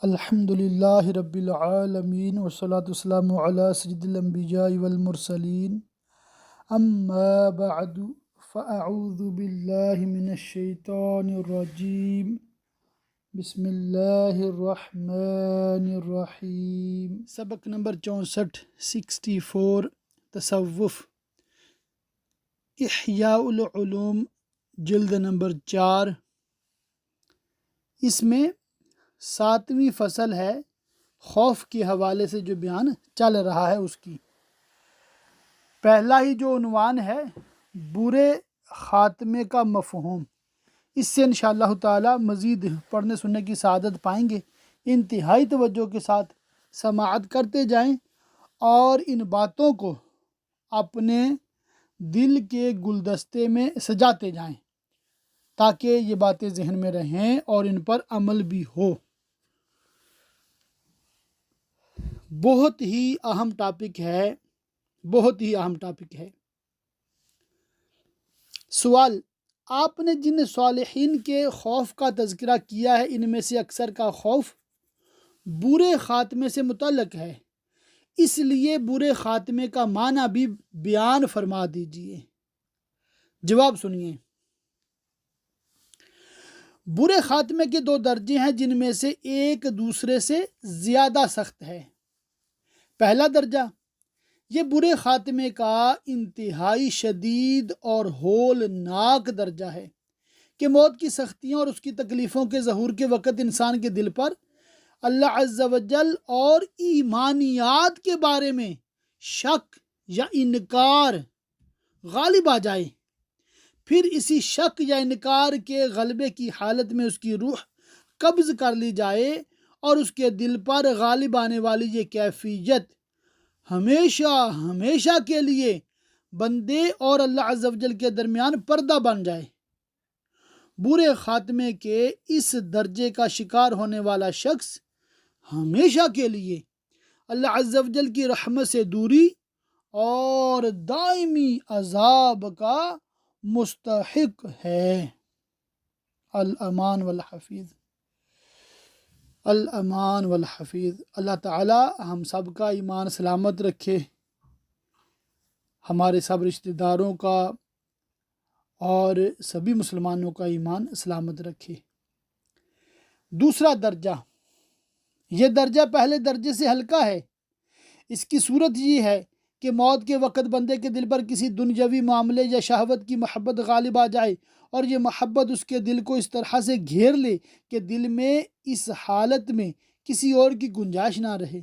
الحمد للہ رب العالمین والصلاة والسلام علی سید الانبیاء والمرسلین اما بعد فاعوذ باللہ من الشیطان الرجیم بسم اللہ الرحمن الرحیم۔ سبق نمبر 64 تصوف، احیاء العلوم، جلد نمبر 4۔ اس میں 7ویں فصل ہے، خوف کے حوالے سے جو بیان چل رہا ہے اس کی۔ پہلا ہی جو عنوان ہے برے خاتمے کا مفہوم، اس سے انشاءاللہ تعالی مزید پڑھنے سننے کی سعادت پائیں گے۔ انتہائی توجہ کے ساتھ سماعت کرتے جائیں اور ان باتوں کو اپنے دل کے گلدستے میں سجاتے جائیں تاکہ یہ باتیں ذہن میں رہیں اور ان پر عمل بھی ہو۔ بہت ہی اہم ٹاپک ہے۔ سوال: آپ نے جن صالحین کے خوف کا تذکرہ کیا ہے ان میں سے اکثر کا خوف برے خاتمے سے متعلق ہے، اس لیے برے خاتمے کا معنی بھی بیان فرما دیجئے۔ جواب سنیے۔ برے خاتمے کے 2 درجے ہیں جن میں سے ایک دوسرے سے زیادہ سخت ہے۔ پہلا درجہ، یہ برے خاتمے کا انتہائی شدید اور ہولناک درجہ ہے کہ موت کی سختیوں اور اس کی تکلیفوں کے ظہور کے وقت انسان کے دل پر اللہ عز و جل اور ایمانیات کے بارے میں شک یا انکار غالب آ جائے، پھر اسی شک یا انکار کے غلبے کی حالت میں اس کی روح قبض کر لی جائے اور اس کے دل پر غالب آنے والی یہ کیفیت ہمیشہ کے لیے بندے اور اللہ عز و جل کے درمیان پردہ بن جائے۔ برے خاتمے کے اس درجے کا شکار ہونے والا شخص ہمیشہ کے لیے اللہ عز و جل کی رحمت سے دوری اور دائمی عذاب کا مستحق ہے۔ الامان والحفیظ۔ اللہ تعالی ہم سب کا ایمان سلامت رکھے، ہمارے سب رشتہ داروں کا اور سبھی مسلمانوں کا ایمان سلامت رکھے۔ دوسرا درجہ، یہ درجہ پہلے درجے سے ہلکا ہے۔ اس کی صورت یہ ہے کہ موت کے وقت بندے کے دل پر کسی دنیاوی معاملے یا شہوت کی محبت غالب آ جائے اور یہ محبت اس کے دل کو اس طرح سے گھیر لے کہ دل میں اس حالت میں کسی اور کی گنجائش نہ رہے،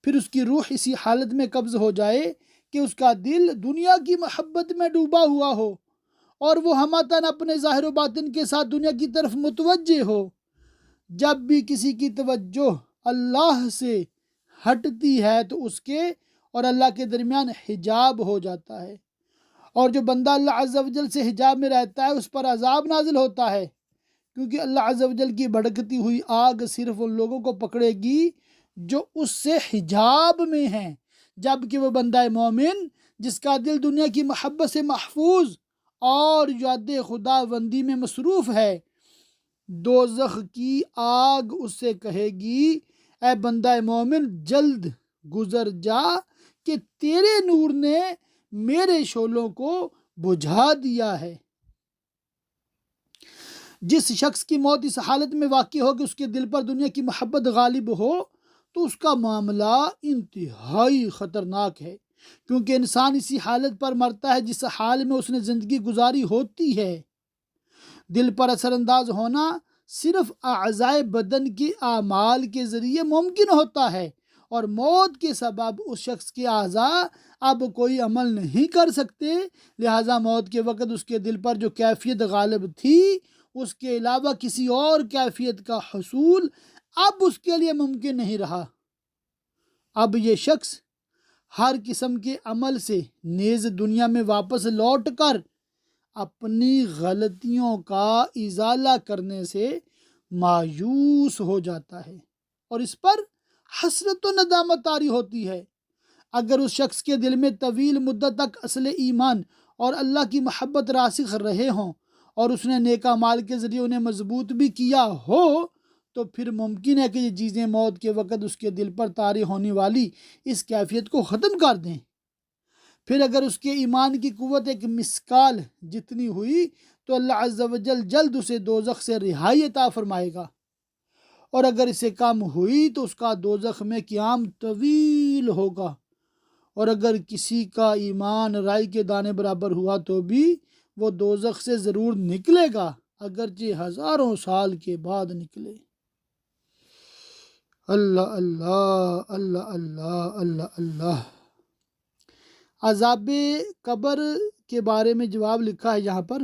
پھر اس کی روح اسی حالت میں قبض ہو جائے کہ اس کا دل دنیا کی محبت میں ڈوبا ہوا ہو اور وہ ہمتاً اپنے ظاہر و باطن کے ساتھ دنیا کی طرف متوجہ ہو۔ جب بھی کسی کی توجہ اللہ سے ہٹتی ہے تو اس کے اور اللہ کے درمیان حجاب ہو جاتا ہے، اور جو بندہ اللہ عز و جل سے حجاب میں رہتا ہے اس پر عذاب نازل ہوتا ہے، کیونکہ اللہ عز و جل کی بھڑکتی ہوئی آگ صرف ان لوگوں کو پکڑے گی جو اس سے حجاب میں ہیں، جبکہ وہ بندہ مومن جس کا دل دنیا کی محبت سے محفوظ اور یاد خدا بندی میں مصروف ہے، دوزخ کی آگ اس سے کہے گی اے بندہ مومن جلد گزر جا کہ تیرے نور نے میرے شعلوں کو بجھا دیا ہے۔ جس شخص کی موت اس حالت میں واقع ہو کہ اس کے دل پر دنیا کی محبت غالب ہو تو اس کا معاملہ انتہائی خطرناک ہے، کیونکہ انسان اسی حالت پر مرتا ہے جس حال میں اس نے زندگی گزاری ہوتی ہے۔ دل پر اثر انداز ہونا صرف اعضائے بدن کے اعمال کے ذریعے ممکن ہوتا ہے، اور موت کے سبب اس شخص کے اعضاء اب کوئی عمل نہیں کر سکتے، لہٰذا موت کے وقت اس کے دل پر جو کیفیت غالب تھی اس کے علاوہ کسی اور کیفیت کا حصول اب اس کے لیے ممکن نہیں رہا۔ اب یہ شخص ہر قسم کے عمل سے نیز دنیا میں واپس لوٹ کر اپنی غلطیوں کا ازالہ کرنے سے مایوس ہو جاتا ہے اور اس پر حسرت و ندامت طاری ہوتی ہے۔ اگر اس شخص کے دل میں طویل مدت تک اصل ایمان اور اللہ کی محبت راسخ رہے ہوں اور اس نے نیک اعمال کے ذریعے انہیں مضبوط بھی کیا ہو تو پھر ممکن ہے کہ یہ چیزیں موت کے وقت اس کے دل پر طاری ہونے والی اس کیفیت کو ختم کر دیں۔ پھر اگر اس کے ایمان کی قوت ایک مسکال جتنی ہوئی تو اللہ عز و جل جلد اسے دوزخ سے رہائی عطا فرمائے گا، اور اگر اسے کم ہوئی تو اس کا دوزخ میں قیام طویل ہوگا، اور اگر کسی کا ایمان رائی کے دانے برابر ہوا تو بھی وہ دوزخ سے ضرور نکلے گا، اگرچہ ہزاروں سال کے بعد نکلے۔ اللہ اللہ اللہ اللہ اللہ اللہ۔ عذاب قبر کے بارے میں جواب لکھا ہے یہاں پر،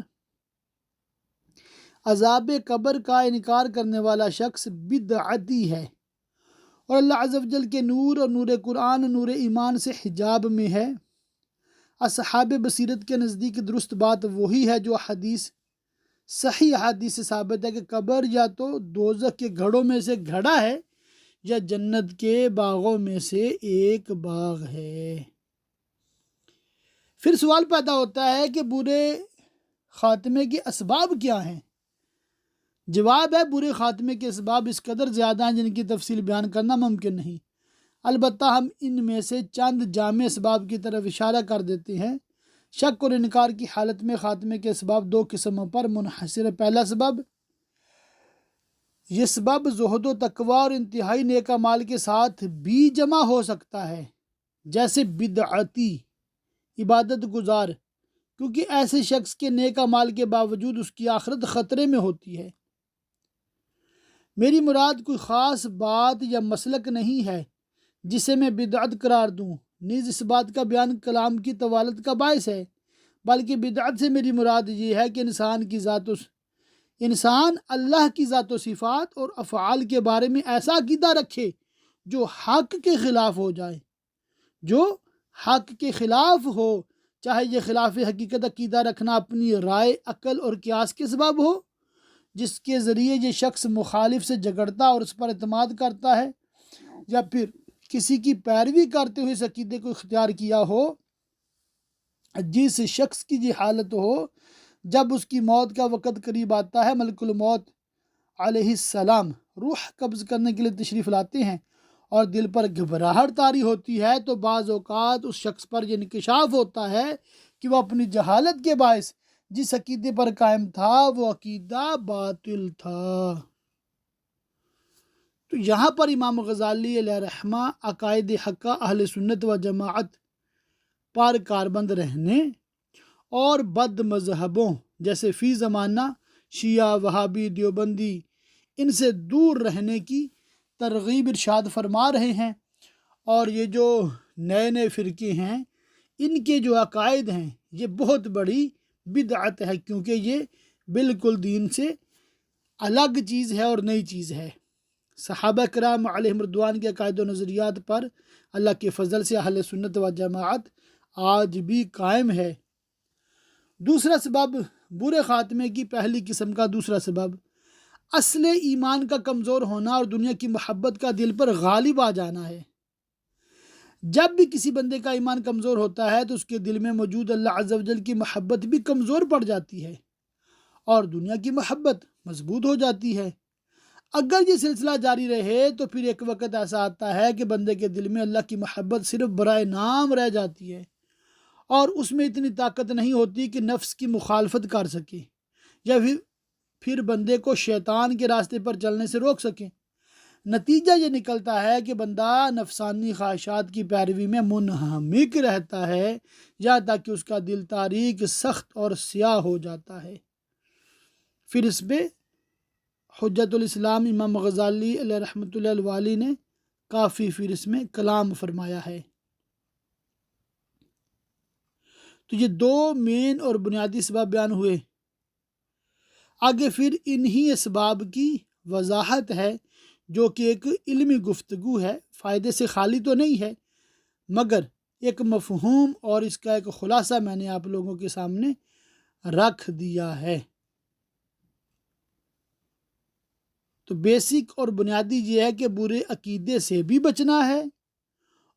عذاب قبر کا انکار کرنے والا شخص بدعتی ہے، اور اللہ عز و جل کے نور اور نور قرآن نور ایمان سے حجاب میں ہے۔ اصحاب بصیرت کے نزدیک درست بات وہی ہے جو حدیث صحیح حدیث سے ثابت ہے کہ قبر یا تو دوزخ کے گھڑوں میں سے گھڑا ہے یا جنت کے باغوں میں سے ایک باغ ہے۔ پھر سوال پیدا ہوتا ہے کہ برے خاتمے کے اسباب کیا ہیں؟ جواب ہے، برے خاتمے کے اسباب اس قدر زیادہ ہیں جن کی تفصیل بیان کرنا ممکن نہیں، البتہ ہم ان میں سے چند جامع اسباب کی طرف اشارہ کر دیتے ہیں۔ شک اور انکار کی حالت میں خاتمے کے اسباب دو قسموں پر منحصر ہے۔ پہلا سبب، یہ سبب زہد و تقوی اور انتہائی نیک اعمال کے ساتھ بھی جمع ہو سکتا ہے، جیسے بدعتی عبادت گزار، کیونکہ ایسے شخص کے نیک اعمال کے باوجود اس کی آخرت خطرے میں ہوتی ہے۔ میری مراد کوئی خاص بات یا مسلک نہیں ہے جسے میں بدعت قرار دوں، نیز اس بات کا بیان کلام کی طوالت کا باعث ہے، بلکہ بدعت سے میری مراد یہ ہے کہ انسان اللہ کی ذات و صفات اور افعال کے بارے میں ایسا عقیدہ رکھے جو حق کے خلاف ہو جائے، جو حق کے خلاف ہو، چاہے یہ خلاف حقیقت عقیدہ رکھنا اپنی رائے، عقل اور قیاس کے سبب ہو، جس کے ذریعے یہ شخص مخالف سے جھگڑتا اور اس پر اعتماد کرتا ہے، یا پھر کسی کی پیروی کرتے ہوئے اس عقیدے کو اختیار کیا ہو۔ جس شخص کی یہ حالت ہو جب اس کی موت کا وقت قریب آتا ہے، ملک الموت علیہ السلام روح قبض کرنے کے لیے تشریف لاتے ہیں اور دل پر گھبراہٹ طاری ہوتی ہے، تو بعض اوقات اس شخص پر یہ انکشاف ہوتا ہے کہ وہ اپنی جہالت کے باعث جس عقیدے پر قائم تھا وہ عقیدہ باطل تھا۔ تو یہاں پر امام غزالی علیہ رحمہ عقائد حقہ اہل سنت و جماعت پر کاربند رہنے اور بد مذہبوں جیسے فی زمانہ شیعہ، وہابی، دیوبندی، ان سے دور رہنے کی ترغیب ارشاد فرما رہے ہیں، اور یہ جو نئے نئے فرقے ہیں ان کے جو عقائد ہیں یہ بہت بڑی بدعت ہے، کیونکہ یہ بالکل دین سے الگ چیز ہے اور نئی چیز ہے۔ صحابہ کرام علیہم رضوان کے عقائد و نظریات پر اللہ کے فضل سے اہل سنت و جماعت آج بھی قائم ہے۔ دوسرا سبب، برے خاتمے کی پہلی قسم کا دوسرا سبب، اصل ایمان کا کمزور ہونا اور دنیا کی محبت کا دل پر غالب آ جانا ہے۔ جب بھی کسی بندے کا ایمان کمزور ہوتا ہے تو اس کے دل میں موجود اللہ عز و جل کی محبت بھی کمزور پڑ جاتی ہے اور دنیا کی محبت مضبوط ہو جاتی ہے۔ اگر یہ سلسلہ جاری رہے تو پھر ایک وقت ایسا آتا ہے کہ بندے کے دل میں اللہ کی محبت صرف برائے نام رہ جاتی ہے، اور اس میں اتنی طاقت نہیں ہوتی کہ نفس کی مخالفت کر سکے یا پھر بندے کو شیطان کے راستے پر چلنے سے روک سکے۔ نتیجہ یہ نکلتا ہے کہ بندہ نفسانی خواہشات کی پیروی میں منہمک رہتا ہے، یہاں تک کہ اس کا دل تاریک، سخت اور سیاہ ہو جاتا ہے۔ پھر اس پہ حجت الاسلام امام غزالی علیہ رحمۃ اللہ الوالی نے کافی پھر اس میں کلام فرمایا ہے۔ تو یہ دو مین اور بنیادی اسباب بیان ہوئے، آگے پھر انہی اسباب کی وضاحت ہے جو کہ ایک علمی گفتگو ہے، فائدے سے خالی تو نہیں ہے، مگر ایک مفہوم اور اس کا ایک خلاصہ میں نے آپ لوگوں کے سامنے رکھ دیا ہے۔ تو بیسک اور بنیادی یہ ہے کہ برے عقیدے سے بھی بچنا ہے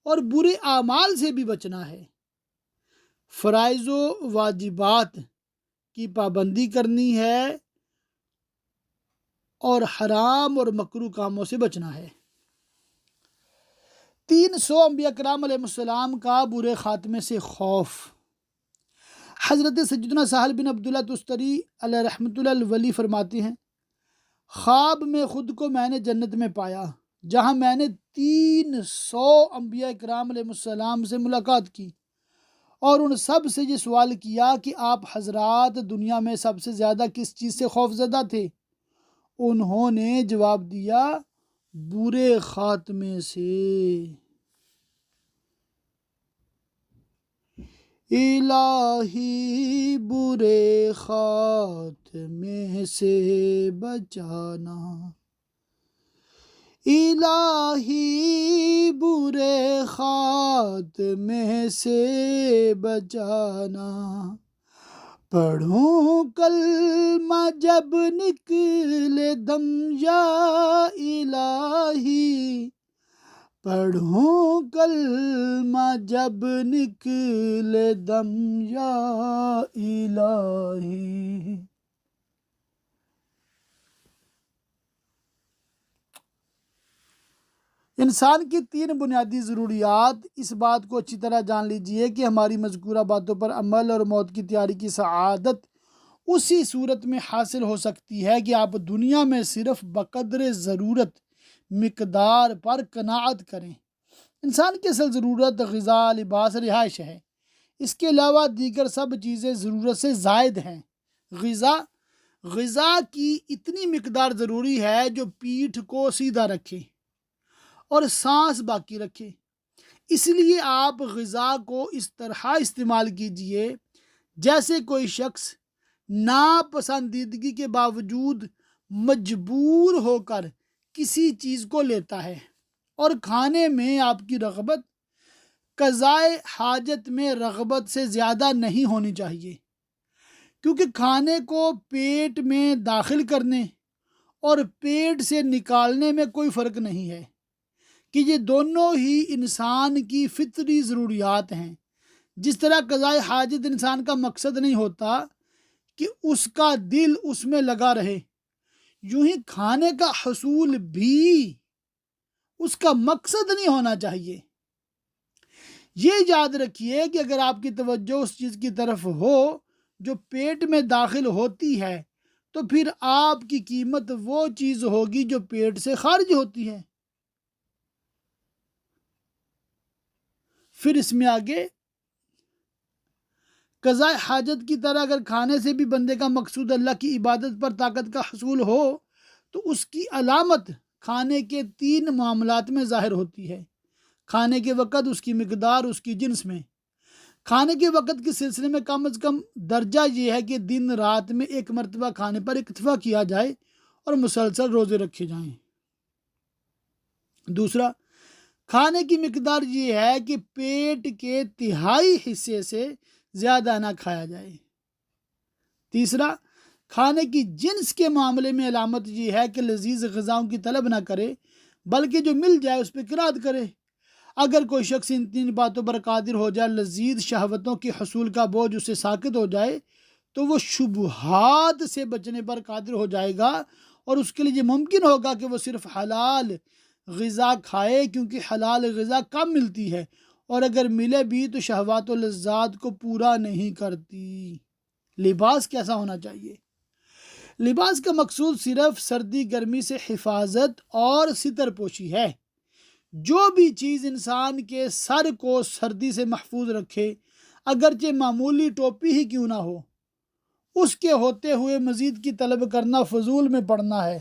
اور برے اعمال سے بھی بچنا ہے، فرائض و واجبات کی پابندی کرنی ہے اور حرام اور مکروہ کاموں سے بچنا ہے۔ 300 انبیاء کرام علیہ السلام کا برے خاتمے سے خوف۔ حضرت سیدنا سہل بن عبداللہ تستری علیہ رحمۃ اللہ الولی فرماتے ہیں، خواب میں خود کو میں نے جنت میں پایا جہاں میں نے 300 انبیاء کرام علیہ السلام سے ملاقات کی اور ان سب سے یہ سوال کیا کہ آپ حضرات دنیا میں سب سے زیادہ کس چیز سے خوف زدہ تھے؟ انہوں نے جواب دیا، برے خاتمے سے۔ الہی برے خاتمے سے بچانا، الہی برے خاتمے سے بچانا، پڑھوں کلمہ جب نکلے دم یا الہی، پڑھوں کلمہ جب نکلے دم یا الہی۔ انسان کی 3 بنیادی ضروریات، اس بات کو اچھی طرح جان لیجئے کہ ہماری مذکورہ باتوں پر عمل اور موت کی تیاری کی سعادت اسی صورت میں حاصل ہو سکتی ہے کہ آپ دنیا میں صرف بقدر ضرورت مقدار پر قناعت کریں۔ انسان کی اصل ضرورت غذا، لباس، رہائش ہے۔ اس کے علاوہ دیگر سب چیزیں ضرورت سے زائد ہیں۔ غذا کی اتنی مقدار ضروری ہے جو پیٹھ کو سیدھا رکھے اور سانس باقی رکھے۔ اس لیے آپ غذا کو اس طرح استعمال کیجئے جیسے کوئی شخص ناپسندیدگی کے باوجود مجبور ہو کر کسی چیز کو لیتا ہے، اور کھانے میں آپ کی رغبت قضائے حاجت میں رغبت سے زیادہ نہیں ہونی چاہیے، کیونکہ کھانے کو پیٹ میں داخل کرنے اور پیٹ سے نکالنے میں کوئی فرق نہیں ہے کہ یہ دونوں ہی انسان کی فطری ضروریات ہیں۔ جس طرح قضائے حاجت انسان کا مقصد نہیں ہوتا کہ اس کا دل اس میں لگا رہے، یوں ہی کھانے کا حصول بھی اس کا مقصد نہیں ہونا چاہیے۔ یہ یاد رکھیے کہ اگر آپ کی توجہ اس چیز کی طرف ہو جو پیٹ میں داخل ہوتی ہے تو پھر آپ کی قیمت وہ چیز ہوگی جو پیٹ سے خارج ہوتی ہے۔ پھر اس میں آگے قضاء حاجت کی طرح اگر کھانے سے بھی بندے کا مقصود اللہ کی عبادت پر طاقت کا حصول ہو تو اس کی علامت کھانے کے 3 معاملات میں ظاہر ہوتی ہے۔ کھانے کے وقت، اس کی مقدار، اس کی جنس میں۔ کھانے کے وقت کے سلسلے میں کم از کم درجہ یہ ہے کہ دن رات میں 1 مرتبہ کھانے پر اکتفا کیا جائے اور مسلسل روزے رکھے جائیں۔ دوسرا، کھانے کی مقدار یہ ہے کہ پیٹ کے 1/3 حصے سے زیادہ نہ کھایا جائے۔ تیسرا، کھانے کی جنس کے معاملے میں علامت یہ ہے کہ لذیذ غذاؤں کی طلب نہ کرے بلکہ جو مل جائے اس پہ قناعت کرے۔ اگر کوئی شخص ان 3 باتوں پر قادر ہو جائے، لذیذ شہوتوں کے حصول کا بوجھ اسے ساقط ہو جائے، تو وہ شبہات سے بچنے پر قادر ہو جائے گا، اور اس کے لیے یہ ممکن ہوگا کہ وہ صرف حلال غذا کھائے، کیونکہ حلال غذا کم ملتی ہے اور اگر ملے بھی تو شہوات و لذات کو پورا نہیں کرتی۔ لباس کیسا ہونا چاہیے؟ لباس کا مقصود صرف سردی گرمی سے حفاظت اور ستر پوشی ہے۔ جو بھی چیز انسان کے سر کو سردی سے محفوظ رکھے، اگرچہ معمولی ٹوپی ہی کیوں نہ ہو، اس کے ہوتے ہوئے مزید کی طلب کرنا فضول میں پڑنا ہے،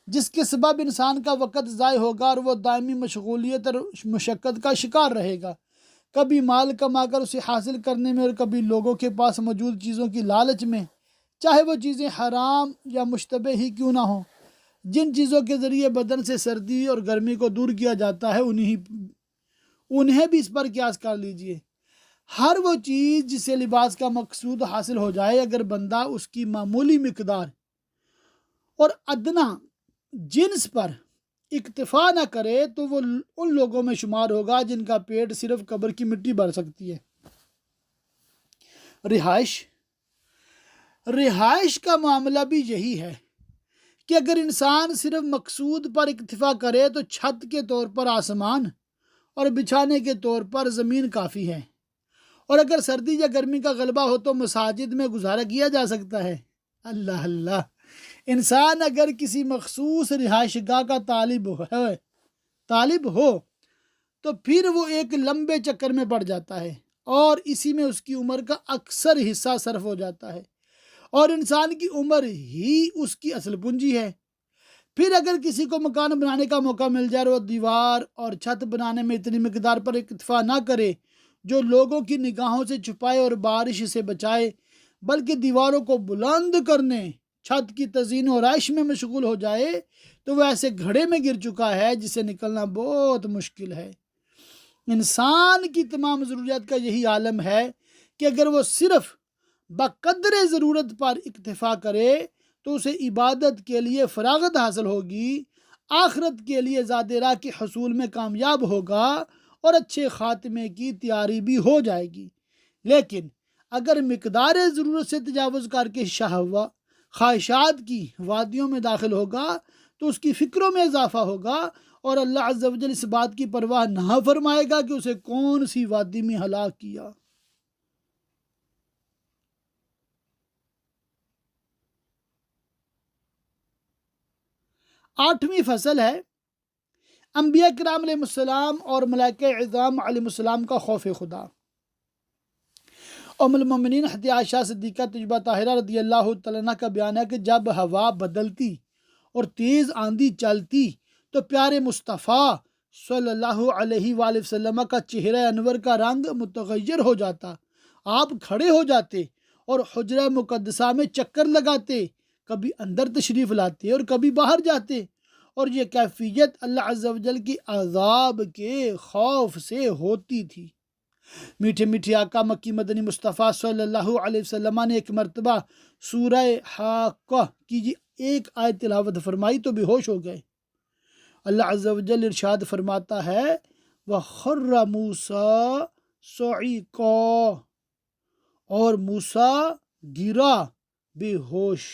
جس کے سبب انسان کا وقت ضائع ہوگا اور وہ دائمی مشغولیت اور مشقت کا شکار رہے گا، کبھی مال کما کر اسے حاصل کرنے میں اور کبھی لوگوں کے پاس موجود چیزوں کی لالچ میں، چاہے وہ چیزیں حرام یا مشتبہ ہی کیوں نہ ہوں۔ جن چیزوں کے ذریعے بدن سے سردی اور گرمی کو دور کیا جاتا ہے انہیں بھی اس پر قیاس کر لیجئے۔ ہر وہ چیز جس سے لباس کا مقصود حاصل ہو جائے، اگر بندہ اس کی معمولی مقدار اور ادنا جنس پر اکتفا نہ کرے تو وہ ان لوگوں میں شمار ہوگا جن کا پیٹ صرف قبر کی مٹی بھر سکتی ہے۔ رہائش کا معاملہ بھی یہی ہے کہ اگر انسان صرف مقصود پر اکتفا کرے تو چھت کے طور پر آسمان اور بچھانے کے طور پر زمین کافی ہے، اور اگر سردی یا گرمی کا غلبہ ہو تو مساجد میں گزارا کیا جا سکتا ہے۔ اللہ اللہ، انسان اگر کسی مخصوص رہائش گاہ کا طالب ہو تو پھر وہ ایک لمبے چکر میں پڑ جاتا ہے، اور اسی میں اس کی عمر کا اکثر حصہ صرف ہو جاتا ہے، اور انسان کی عمر ہی اس کی اصل پونجی ہے۔ پھر اگر کسی کو مکان بنانے کا موقع مل جائے اور وہ دیوار اور چھت بنانے میں اتنی مقدار پر اکتفا نہ کرے جو لوگوں کی نگاہوں سے چھپائے اور بارش سے بچائے، بلکہ دیواروں کو بلند کرنے، چھت کی تزئین و آرائش میں مشغول ہو جائے، تو وہ ایسے گھڑے میں گر چکا ہے جس سے نکلنا بہت مشکل ہے۔ انسان کی تمام ضروریات کا یہی عالم ہے کہ اگر وہ صرف بقدر ضرورت پر اکتفا کرے تو اسے عبادت کے لیے فراغت حاصل ہوگی، آخرت کے لیے زاد راہ کے حصول میں کامیاب ہوگا، اور اچھے خاتمے کی تیاری بھی ہو جائے گی۔ لیکن اگر مقدار ضرورت سے تجاوز کر کے خواہشات کی وادیوں میں داخل ہوگا تو اس کی فکروں میں اضافہ ہوگا، اور اللہ عز و جل اس بات کی پرواہ نہ فرمائے گا کہ اسے کون سی وادی میں ہلاک کیا۔ 8ویں فصل ہے انبیاء کرام علیہ السلام اور ملائکہ اعظام علیہ السلام کا خوف خدا۔ ام المومنین حضرت عائشہ صدیقہ طیبہ طاہرہ رضی اللہ تعالیٰ عنہ کا بیان ہے کہ جب ہوا بدلتی اور تیز آندھی چلتی تو پیارے مصطفیٰ صلی اللہ علیہ وآلہ وسلم کا چہرہ انور کا رنگ متغیر ہو جاتا، آپ کھڑے ہو جاتے اور حجرہ مقدسہ میں چکر لگاتے، کبھی اندر تشریف لاتے اور کبھی باہر جاتے، اور یہ کیفیت اللہ عز و جل کی عذاب کے خوف سے ہوتی تھی۔ میٹھے میٹھے آقا مکی مدنی مصطفیٰ صلی اللہ علیہ وسلم نے ایک مرتبہ سورہ حاقہ کی ایک آیت تلاوت فرمائی تو بے ہوش ہو گئے۔ اللہ عز و جل ارشاد فرماتا ہے وَخَرَّ مُوسَىٰ صَعِقًا، اور موسیٰ گرا بے ہوش۔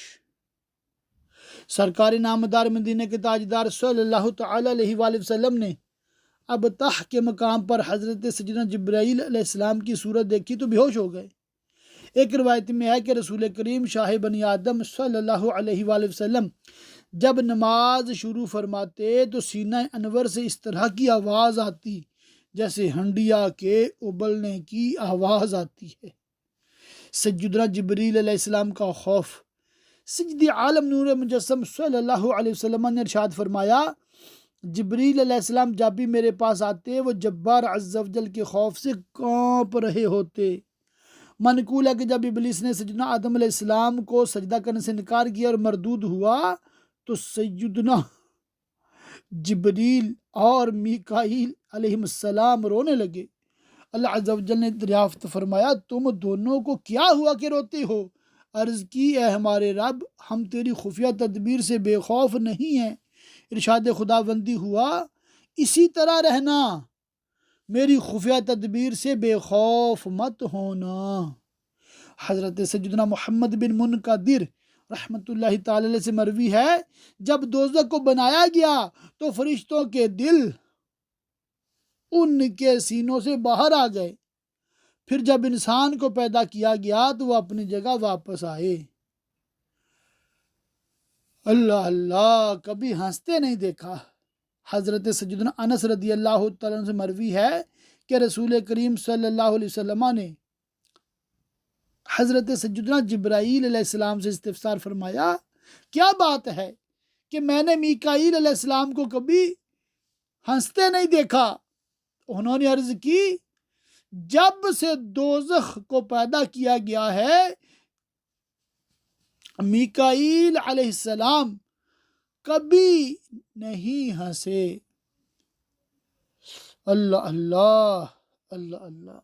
سرکار نامدار مدینہ کے تاجدار صلی اللہ تعالی علیہ وآلہ وسلم نے ابطح کے مقام پر حضرت سیدنا جبرائیل علیہ السلام کی صورت دیکھی تو بے ہوش ہو گئے۔ ایک روایت میں ہے کہ رسول کریم شاہ بنی آدم صلی اللہ علیہ وآلہ وسلم جب نماز شروع فرماتے تو سینہ انور سے اس طرح کی آواز آتی جیسے ہنڈیا کے ابلنے کی آواز آتی ہے۔ سیدنا جبریل علیہ السلام کا خوف۔ سید عالم نور مجسم صلی اللہ علیہ وسلم نے ارشاد فرمایا جبریل علیہ السلام جب بھی میرے پاس آتے وہ جبار عز و جل کے خوف سے کانپ رہے ہوتے۔ منقول ہے کہ جب ابلیس نے سیدنا آدم علیہ السلام کو سجدہ کرنے سے انکار کیا اور مردود ہوا تو سیدنا جبریل اور میکائیل علیہ السلام رونے لگے۔ اللہ عز و جل نے دریافت فرمایا تم دونوں کو کیا ہوا کہ روتے ہو؟ عرض کی اے ہمارے رب ہم تیری خفیہ تدبیر سے بے خوف نہیں ہیں۔ ارشاد خداوندی ہوا اسی طرح رہنا، میری خفیہ تدبیر سے بے خوف مت ہونا۔ حضرت سیدنا محمد بن منقدر رحمۃ اللہ تعالی علیہ سے مروی ہے جب دوزخ کو بنایا گیا تو فرشتوں کے دل ان کے سینوں سے باہر آ گئے، پھر جب انسان کو پیدا کیا گیا تو وہ اپنی جگہ واپس آئے۔ اللہ اللہ، کبھی ہنستے نہیں دیکھا۔ حضرت سیدنا انس رضی اللہ تعالیٰ عنہ سے مروی ہے کہ رسول کریم صلی اللہ علیہ وسلم نے حضرت سیدنا جبرائیل علیہ السلام سے استفسار فرمایا کیا بات ہے کہ میں نے میکائیل علیہ السلام کو کبھی ہنستے نہیں دیکھا؟ انہوں نے عرض کی جب سے دوزخ کو پیدا کیا گیا ہے میکائیل علیہ السلام کبھی نہیں ہنسے۔ اللہ اللہ اللہ اللہ۔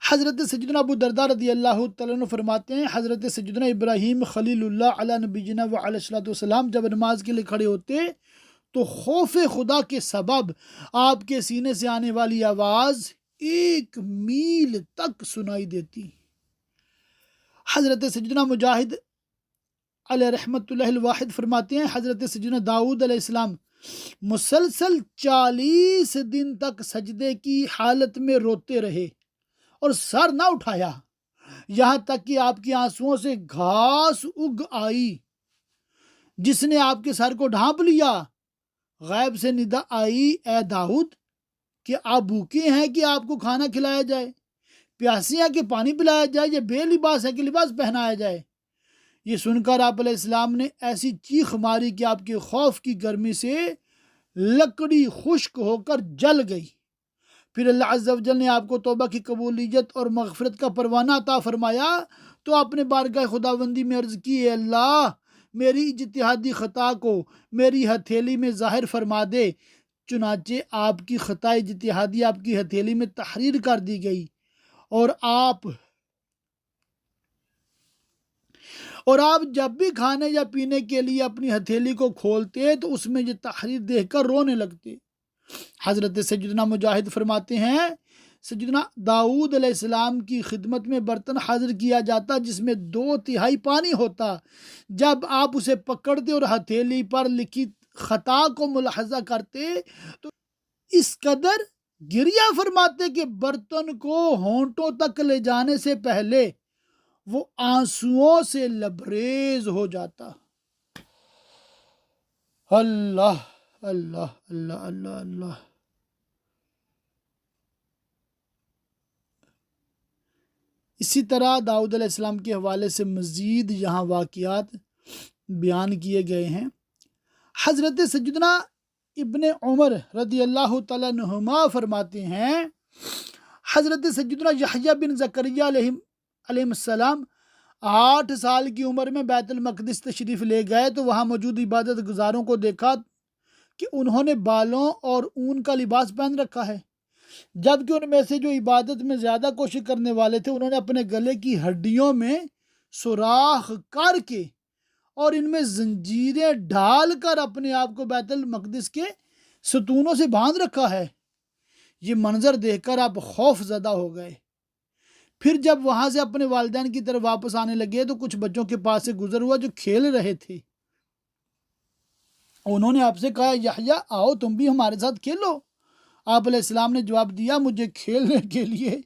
حضرت سیدنا ابو درداء رضی اللہ تعالیٰ عنہ فرماتے ہیں حضرت سیدنا ابراہیم خلیل اللہ علیہ نبینا و علیہ الصلوۃ والسلام جب نماز کے لیے کھڑے ہوتے تو خوف خدا کے سبب آپ کے سینے سے آنے والی آواز 1 میل تک سنائی دیتی۔ حضرت سیدنا مجاہد علیہ رحمت اللہ الواحد فرماتے ہیں حضرت سیدنا داؤد علیہ السلام مسلسل 40 دن تک سجدے کی حالت میں روتے رہے اور سر نہ اٹھایا، یہاں تک کہ آپ کی آنسوؤں سے گھاس اگ آئی، جس نے آپ کے سر کو ڈھانپ لیا۔ غیب سے ندا آئی، اے داؤد کہ آپ بھوکے ہیں کہ آپ کو کھانا کھلایا جائے، پیاسی ہیں کہ پانی پلایا جائے، یا بے لباس ہے کہ لباس پہنایا جائے۔ یہ سن کر آپ علیہ السلام نے ایسی چیخ ماری کہ آپ کے خوف کی گرمی سے لکڑی خشک ہو کر جل گئی۔ پھر اللہ عز و جل نے آپ کو توبہ کی قبولیت اور مغفرت کا پروانہ عطا فرمایا تو آپ نے بارگاہ خداوندی میں عرض کی، اے اللہ میری اجتہادی خطا کو میری ہتھیلی میں ظاہر فرما دے۔ چنانچہ آپ کی خطا اجتہادی آپ کی ہتھیلی میں تحریر کر دی گئی، اور آپ جب بھی کھانے یا پینے کے لیے اپنی ہتھیلی کو کھولتے تو اس میں یہ تحریر دیکھ کر رونے لگتے۔ حضرت سیدنا مجاہد فرماتے ہیں سیدنا داؤد علیہ السلام کی خدمت میں برتن حاضر کیا جاتا جس میں 2/3 پانی ہوتا۔ جب آپ اسے پکڑتے اور ہتھیلی پر لکھی خطا کو ملاحظہ کرتے تو اس قدر گریہ فرماتے کہ برتن کو ہونٹوں تک لے جانے سے پہلے وہ آنسوؤں سے لبریز ہو جاتا۔ اللہ اللہ اللہ اللہ اللہ۔ اسی طرح داؤد علیہ السلام کے حوالے سے مزید یہاں واقعات بیان کیے گئے ہیں۔ حضرت سیدنا ابن عمر رضی اللہ تعالیٰ عنہما فرماتے ہیں حضرت سیدنا یحییٰ بن زکریا علیہ السلام 8 سال کی عمر میں بیت المقدس تشریف لے گئے تو وہاں موجود عبادت گزاروں کو دیکھا کہ انہوں نے بالوں اور اون کا لباس پہن رکھا ہے، جبکہ ان میں سے جو عبادت میں زیادہ کوشش کرنے والے تھے انہوں نے اپنے گلے کی ہڈیوں میں سوراخ کر کے اور ان میں زنجیریں ڈال کر اپنے آپ کو بیت المقدس کے ستونوں سے باندھ رکھا ہے۔ یہ منظر دیکھ کر آپ خوف زدہ ہو گئے۔ پھر جب وہاں سے اپنے والدین کی طرف واپس آنے لگے تو کچھ بچوں کے پاس سے گزر ہوا جو کھیل رہے تھے۔ انہوں نے آپ سے کہا، یحییٰ آؤ تم بھی ہمارے ساتھ کھیلو۔ آپ علیہ السلام نے جواب دیا، مجھے کھیلنے کے لیے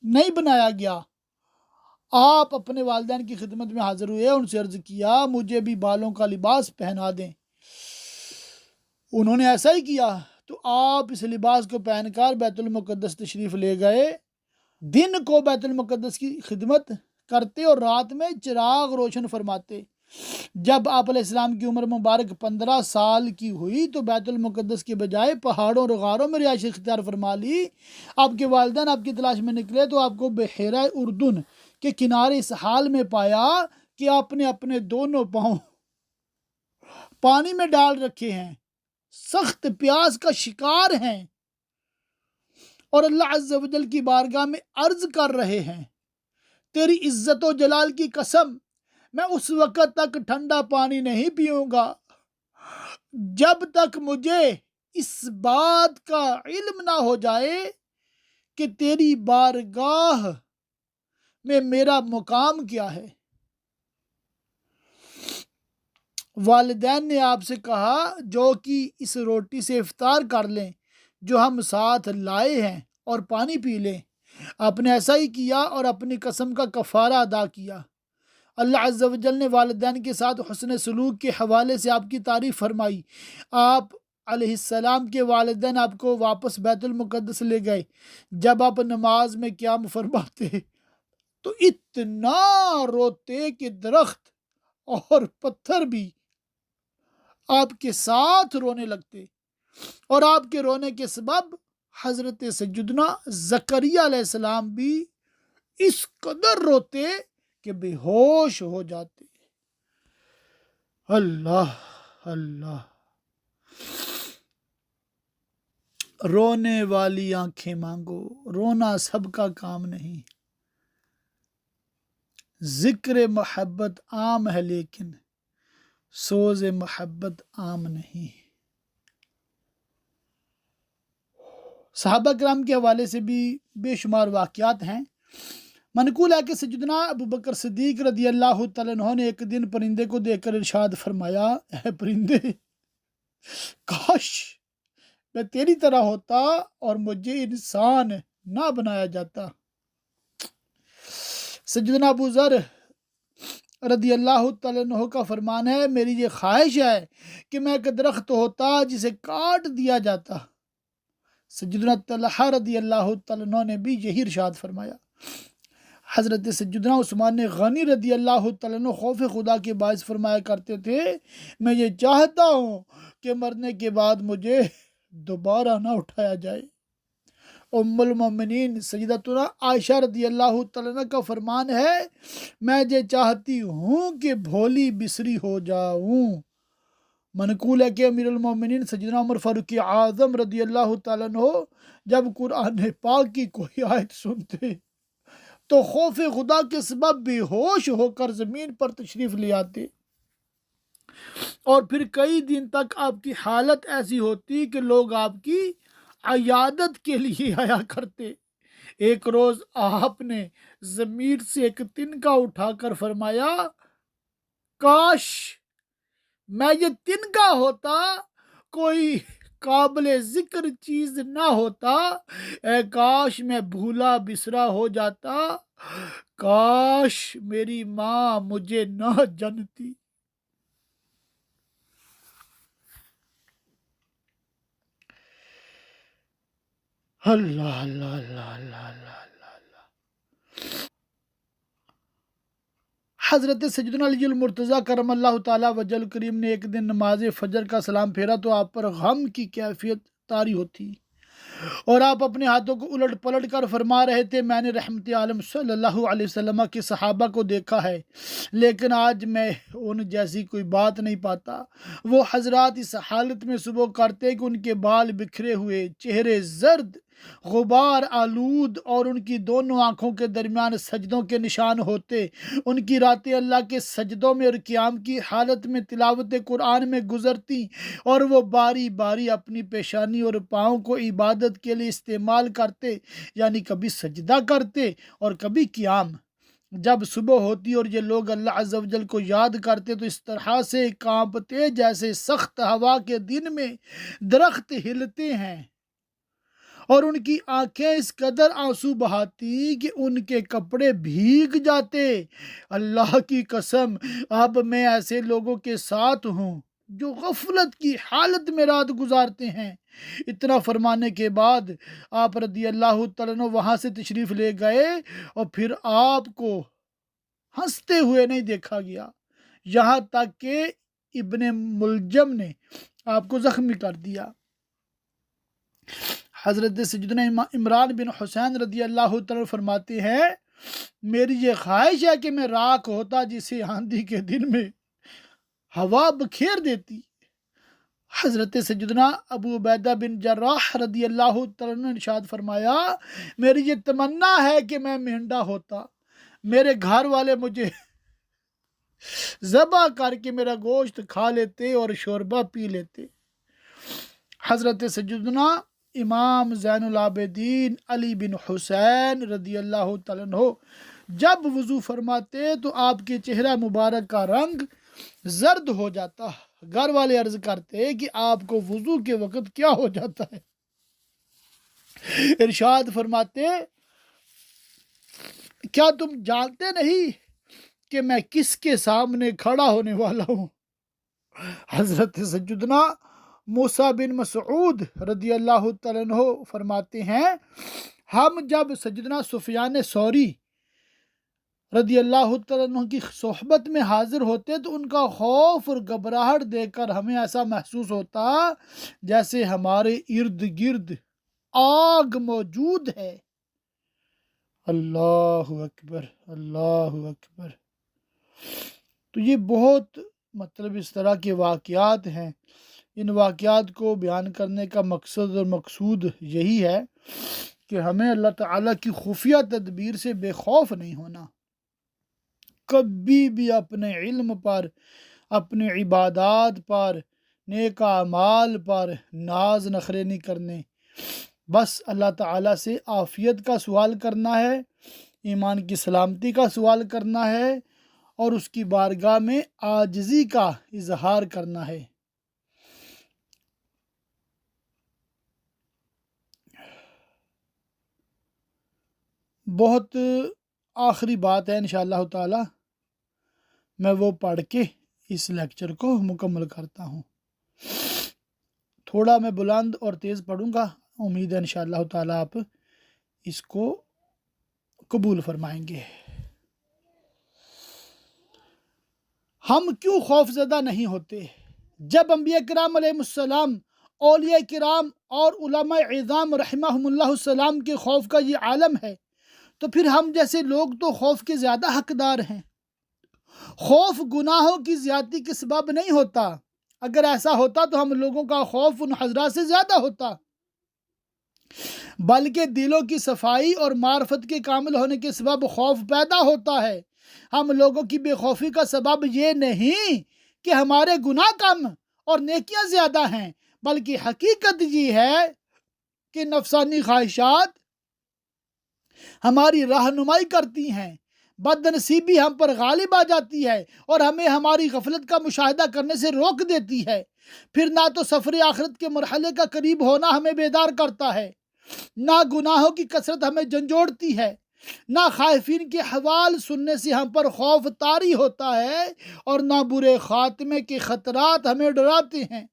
نہیں بنایا گیا۔ آپ اپنے والدین کی خدمت میں حاضر ہوئے، ان سے عرض کیا مجھے بھی بالوں کا لباس پہنا دیں۔ انہوں نے ایسا ہی کیا تو آپ اس لباس کو پہن کر بیت المقدس تشریف لے گئے۔ دن کو بیت المقدس کی خدمت کرتے اور رات میں چراغ روشن فرماتے۔ جب آپ علیہ السلام کی عمر مبارک 15 سال کی ہوئی تو بیت المقدس کے بجائے پہاڑوں اور غاروں میں رہائش اختیار فرما لی۔ آپ کے والدین آپ کی تلاش میں نکلے تو آپ کو بحیرہ اردن کے کنارے اس حال میں پایا کہ آپ نے اپنے دونوں پاؤں پانی میں ڈال رکھے ہیں، سخت پیاس کا شکار ہیں اور اللہ عز و جل کی بارگاہ میں عرض کر رہے ہیں، تیری عزت و جلال کی قسم میں اس وقت تک ٹھنڈا پانی نہیں پیوں گا جب تک مجھے اس بات کا علم نہ ہو جائے کہ تیری بارگاہ میں میرا مقام کیا ہے۔ والدین نے آپ سے کہا جو کہ اس روٹی سے افطار کر لیں جو ہم ساتھ لائے ہیں اور پانی پی لیں۔ آپ نے ایسا ہی کیا اور اپنی قسم کا کفارہ ادا کیا۔ اللہ عز و جل نے والدین کے ساتھ حسن سلوک کے حوالے سے آپ کی تعریف فرمائی۔ آپ علیہ السلام کے والدین آپ کو واپس بیت المقدس لے گئے۔ جب آپ نماز میں قیام فرماتے تو اتنا روتے کہ درخت اور پتھر بھی آپ کے ساتھ رونے لگتے، اور آپ کے رونے کے سبب حضرت سیدنا زکریا علیہ السلام بھی اس قدر روتے کہ بے ہوش ہو جاتے۔ اللہ اللہ۔ رونے والی آنکھیں مانگو، رونا سب کا کام نہیں۔ ذکر محبت عام ہے لیکن سوز محبت عام نہیں۔ صحابہ کرام کے حوالے سے بھی بے شمار واقعات ہیں۔ منقول ہے کہ سیدنا ابو بکر صدیق رضی اللہ تعالیٰ عنہ نے ایک دن پرندے کو دیکھ کر ارشاد فرمایا، اے پرندے، کاش میں تیری طرح ہوتا اور مجھے انسان نہ بنایا جاتا۔ سیدنا ابو ذر رضی اللہ تعالیٰ عنہ کا فرمان ہے، میری یہ خواہش ہے کہ میں ایک درخت ہوتا جسے کاٹ دیا جاتا۔ سیدنا طلحہ رضی اللہ تعالیٰ عنہ نے بھی یہی ارشاد فرمایا۔ حضرت سیدنا عثمان غنی رضی اللہ تعالیٰ عنہ خوف خدا کے باعث فرمایا کرتے تھے، میں یہ چاہتا ہوں کہ مرنے کے بعد مجھے دوبارہ نہ اٹھایا جائے۔ ام المومنین سیدتنا عائشہ رضی اللہ تعالیٰ عنہ کا فرمان ہے، میں یہ چاہتی ہوں کہ بھولی بسری ہو جاؤں۔ منقول ہے کہ امیر المومنین سیدنا عمر فاروق اعظم رضی اللہ تعالیٰ عنہ جب قرآن پاک کی کوئی آیت سنتے تو خوف خدا کے سبب بے ہوش ہو کر زمین پر تشریف لے آتے، اور پھر کئی دن تک آپ کی حالت ایسی ہوتی کہ لوگ آپ کی عیادت کے لیے آیا کرتے۔ ایک روز آپ نے زمین سے ایک تنکا اٹھا کر فرمایا، کاش میں یہ تنکا ہوتا، کوئی قابل ذکر چیز نہ ہوتا، اے کاش میں بھولا بسرا ہو جاتا، کاش میری ماں مجھے نہ جانتی۔ اللہ اللہ اللہ اللہ اللہ اللہ۔ حضرت سیدنا علی المرتضیٰ کرم اللہ تعالیٰ وجہ الکریم نے ایک دن نماز فجر کا سلام پھیرا تو آپ پر غم کی کیفیت طاری ہوتی، اور آپ اپنے ہاتھوں کو الٹ پلٹ کر فرما رہے تھے، میں نے رحمت عالم صلی اللہ علیہ وسلم کے صحابہ کو دیکھا ہے لیکن آج میں ان جیسی کوئی بات نہیں پاتا۔ وہ حضرات اس حالت میں صبح کرتے کہ ان کے بال بکھرے ہوئے، چہرے زرد غبار آلود، اور ان کی دونوں آنکھوں کے درمیان سجدوں کے نشان ہوتے۔ ان کی راتیں اللہ کے سجدوں میں اور قیام کی حالت میں تلاوت قرآن میں گزرتی، اور وہ باری باری اپنی پیشانی اور پاؤں کو عبادت کے لیے استعمال کرتے، یعنی کبھی سجدہ کرتے اور کبھی قیام۔ جب صبح ہوتی اور یہ لوگ اللہ عز و جل کو یاد کرتے تو اس طرح سے کانپتے جیسے سخت ہوا کے دن میں درخت ہلتے ہیں، اور ان کی آنکھیں اس قدر آنسو بہاتی کہ ان کے کپڑے بھیگ جاتے۔ اللہ کی قسم، اب میں ایسے لوگوں کے ساتھ ہوں جو غفلت کی حالت میں رات گزارتے ہیں۔ اتنا فرمانے کے بعد آپ رضی اللہ تعالیٰ عنہ وہاں سے تشریف لے گئے، اور پھر آپ کو ہنستے ہوئے نہیں دیکھا گیا، یہاں تک کہ ابن ملجم نے آپ کو زخمی کر دیا۔ حضرت سیدنا عمران بن حسین رضی اللہ تعالیٰ فرماتے ہیں، میری یہ خواہش ہے کہ میں راکھ ہوتا جسے آندھی کے دن میں ہوا بکھیر دیتی۔ حضرت سیدنا ابو عبیدہ بن جراح رضی اللہ تعالیٰ نے ارشاد فرمایا، میری یہ تمنا ہے کہ میں مینڈا ہوتا، میرے گھر والے مجھے ذبح کر کے میرا گوشت کھا لیتے اور شوربہ پی لیتے۔ حضرت سیدنا امام زین العابدین علی بن حسین رضی اللہ تعالیٰ عنہ جب وضو فرماتے تو آپ کے چہرہ مبارک کا رنگ زرد ہو جاتا۔ گھر والے عرض کرتے کہ آپ کو وضو کے وقت کیا ہو جاتا ہے؟ ارشاد فرماتے، کیا تم جانتے نہیں کہ میں کس کے سامنے کھڑا ہونے والا ہوں؟ حضرت سیدنا موسیٰ بن مسعود رضی اللہ تعالیٰ عنہ فرماتے ہیں، ہم جب سیدنا سفیان ثوری رضی اللہ تعالیٰ عنہ کی صحبت میں حاضر ہوتے تو ان کا خوف اور گھبراہٹ دیکھ کر ہمیں ایسا محسوس ہوتا جیسے ہمارے ارد گرد آگ موجود ہے۔ اللہ اکبر، اللہ اکبر۔ تو یہ بہت اس طرح کے واقعات ہیں۔ ان واقعات کو بیان کرنے کا مقصد اور مقصود یہی ہے کہ ہمیں اللہ تعالیٰ کی خفیہ تدبیر سے بے خوف نہیں ہونا، کبھی بھی اپنے علم پر، اپنے عبادات پر، نیک اعمال پر ناز نخرے نہیں کرنے، بس اللہ تعالیٰ سے عافیت کا سوال کرنا ہے، ایمان کی سلامتی کا سوال کرنا ہے اور اس کی بارگاہ میں عاجزی کا اظہار کرنا ہے۔ بہت آخری بات ہے انشاءاللہ تعالی، میں وہ پڑھ کے اس لیکچر کو مکمل کرتا ہوں۔ تھوڑا میں بلند اور تیز پڑھوں گا، امید ہے انشاءاللہ تعالی آپ اس کو قبول فرمائیں گے۔ ہم کیوں خوف زدہ نہیں ہوتے؟ جب انبیاء کرام علیہ السلام، اولیاء کرام اور علماء اعظام رحمہم اللہ السلام کے خوف کا یہ عالم ہے، تو پھر ہم جیسے لوگ تو خوف کے زیادہ حقدار ہیں۔ خوف گناہوں کی زیادتی کے سبب نہیں ہوتا، اگر ایسا ہوتا تو ہم لوگوں کا خوف ان حضرات سے زیادہ ہوتا، بلکہ دلوں کی صفائی اور معرفت کے کامل ہونے کے سبب خوف پیدا ہوتا ہے۔ ہم لوگوں کی بے خوفی کا سبب یہ نہیں کہ ہمارے گناہ کم اور نیکیاں زیادہ ہیں، بلکہ حقیقت یہ ہے کہ نفسانی خواہشات ہماری رہنمائی کرتی ہیں، بد نصیبی ہم پر غالب آ جاتی ہے اور ہمیں ہماری غفلت کا مشاہدہ کرنے سے روک دیتی ہے۔ پھر نہ تو سفر آخرت کے مرحلے کا قریب ہونا ہمیں بیدار کرتا ہے، نہ گناہوں کی کثرت ہمیں جھنجھوڑتی ہے، نہ خائفین کے حوال سننے سے ہم پر خوف طاری ہوتا ہے، اور نہ برے خاتمے کے خطرات ہمیں ڈراتے ہیں۔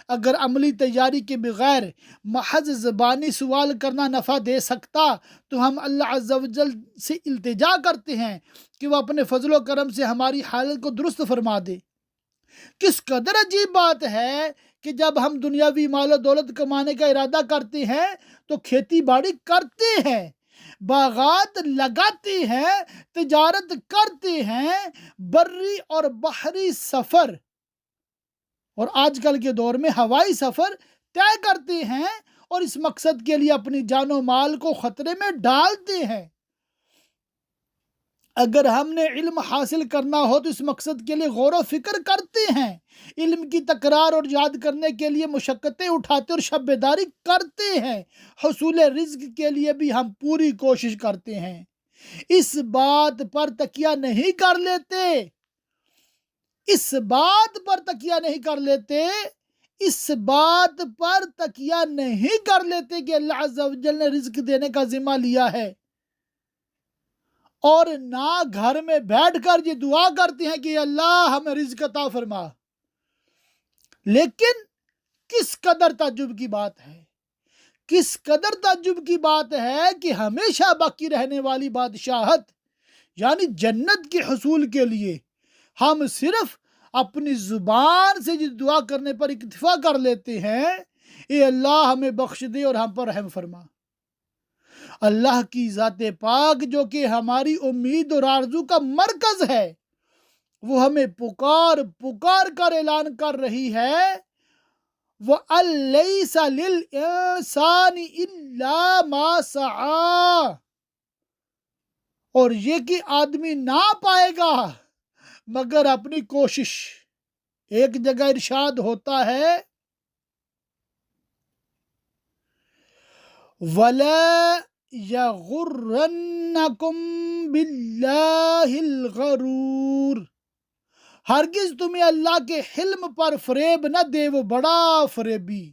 اگر عملی تیاری کے بغیر محض زبانی سوال کرنا نفع دے سکتا تو ہم اللہ عز و جل سے التجا کرتے ہیں کہ وہ اپنے فضل و کرم سے ہماری حالت کو درست فرما دے۔ کس قدر عجیب بات ہے کہ جب ہم دنیاوی مال و دولت کمانے کا ارادہ کرتے ہیں تو کھیتی باڑی کرتے ہیں، باغات لگاتے ہیں، تجارت کرتے ہیں، بری اور بحری سفر اور آج کل کے دور میں ہوائی سفر طے کرتے ہیں اور اس مقصد کے لیے اپنی جان و مال کو خطرے میں ڈالتے ہیں۔ اگر ہم نے علم حاصل کرنا ہو تو اس مقصد کے لیے غور و فکر کرتے ہیں، علم کی تکرار اور یاد کرنے کے لیے مشقتیں اٹھاتے اور شب بیداری کرتے ہیں، حصول رزق کے لیے بھی ہم پوری کوشش کرتے ہیں۔ اس بات پر تکیہ نہیں کر لیتے، اس بات پر تکیہ نہیں کر لیتے، اس بات پر تکیہ نہیں کر لیتے کہ اللہ عز و جل نے رزق دینے کا ذمہ لیا ہے، اور نہ گھر میں بیٹھ کر یہ دعا کرتے ہیں کہ اللہ ہمیں رزق عطا فرما۔ لیکن کس قدر تعجب کی بات ہے، کس قدر تعجب کی بات ہے کہ ہمیشہ باقی رہنے والی بادشاہت یعنی جنت کے حصول کے لیے ہم صرف اپنی زبان سے یہ دعا کرنے پر اکتفا کر لیتے ہیں، اے اللہ ہمیں بخش دے اور ہم پر رحم فرما۔ اللہ کی ذات پاک جو کہ ہماری امید اور آرزو کا مرکز ہے، وہ ہمیں پکار پکار کر اعلان کر رہی ہے، وَأَلَّيْسَ لِلْإِنسَانِ إِلَّا مَا سَعَى، اور یہ کہ آدمی نہ پائے گا مگر اپنی کوشش۔ ایک جگہ ارشاد ہوتا ہے وَلَا يَغُرَّنَّكُمْ بِاللَّهِ الْغَرُورُ، ہرگز تمہیں اللہ کے حلم پر فریب نہ دے وہ بڑا فریبی۔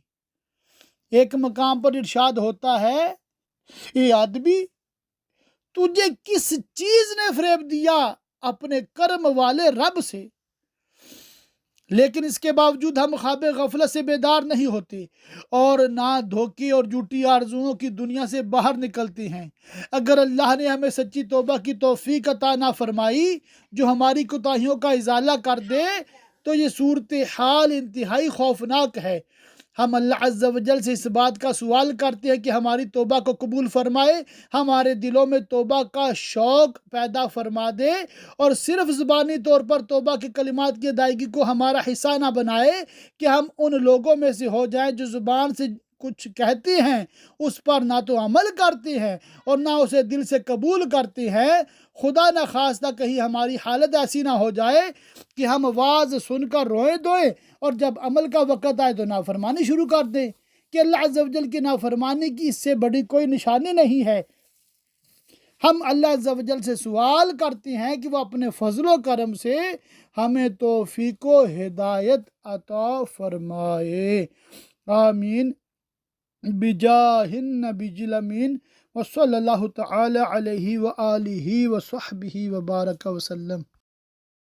ایک مقام پر ارشاد ہوتا ہے اے آدمی تجھے کس چیز نے فریب دیا؟ اپنے کرم والے رب سے۔ لیکن اس کے باوجود ہم خواب غفلت سے بیدار نہیں ہوتے اور نہ دھوکے اور جھوٹی آرزوؤں کی دنیا سے باہر نکلتے ہیں۔ اگر اللہ نے ہمیں سچی توبہ کی توفیق عطا نہ فرمائی جو ہماری کوتاہیوں کا ازالہ کر دے تو یہ صورتحال انتہائی خوفناک ہے۔ ہم اللہ عز و جل سے اس بات کا سوال کرتے ہیں کہ ہماری توبہ کو قبول فرمائے، ہمارے دلوں میں توبہ کا شوق پیدا فرما دے اور صرف زبانی طور پر توبہ کے کلمات کی ادائیگی کو ہمارا حصہ نہ بنائے کہ ہم ان لوگوں میں سے ہو جائیں جو زبان سے کچھ کہتے ہیں اس پر نہ تو عمل کرتے ہیں اور نہ اسے دل سے قبول کرتے ہیں۔ خدا نہ خواستہ کہیں ہماری حالت ایسی نہ ہو جائے کہ ہم واعظ سن کر روئیں دھوئیں اور جب عمل کا وقت آئے تو نافرمانی شروع کر دیں۔ کہ اللہ عز و جل کی نافرمانی کی اس سے بڑی کوئی نشانی نہیں ہے۔ ہم اللہ عز و جل سے سوال کرتے ہیں کہ وہ اپنے فضل و کرم سے ہمیں توفیق و ہدایت عطا فرمائے، آمین بجاہ النبی الامین وصلی اللہ تعالی علیہ وآلہ وصحبہ وبارک وسلم۔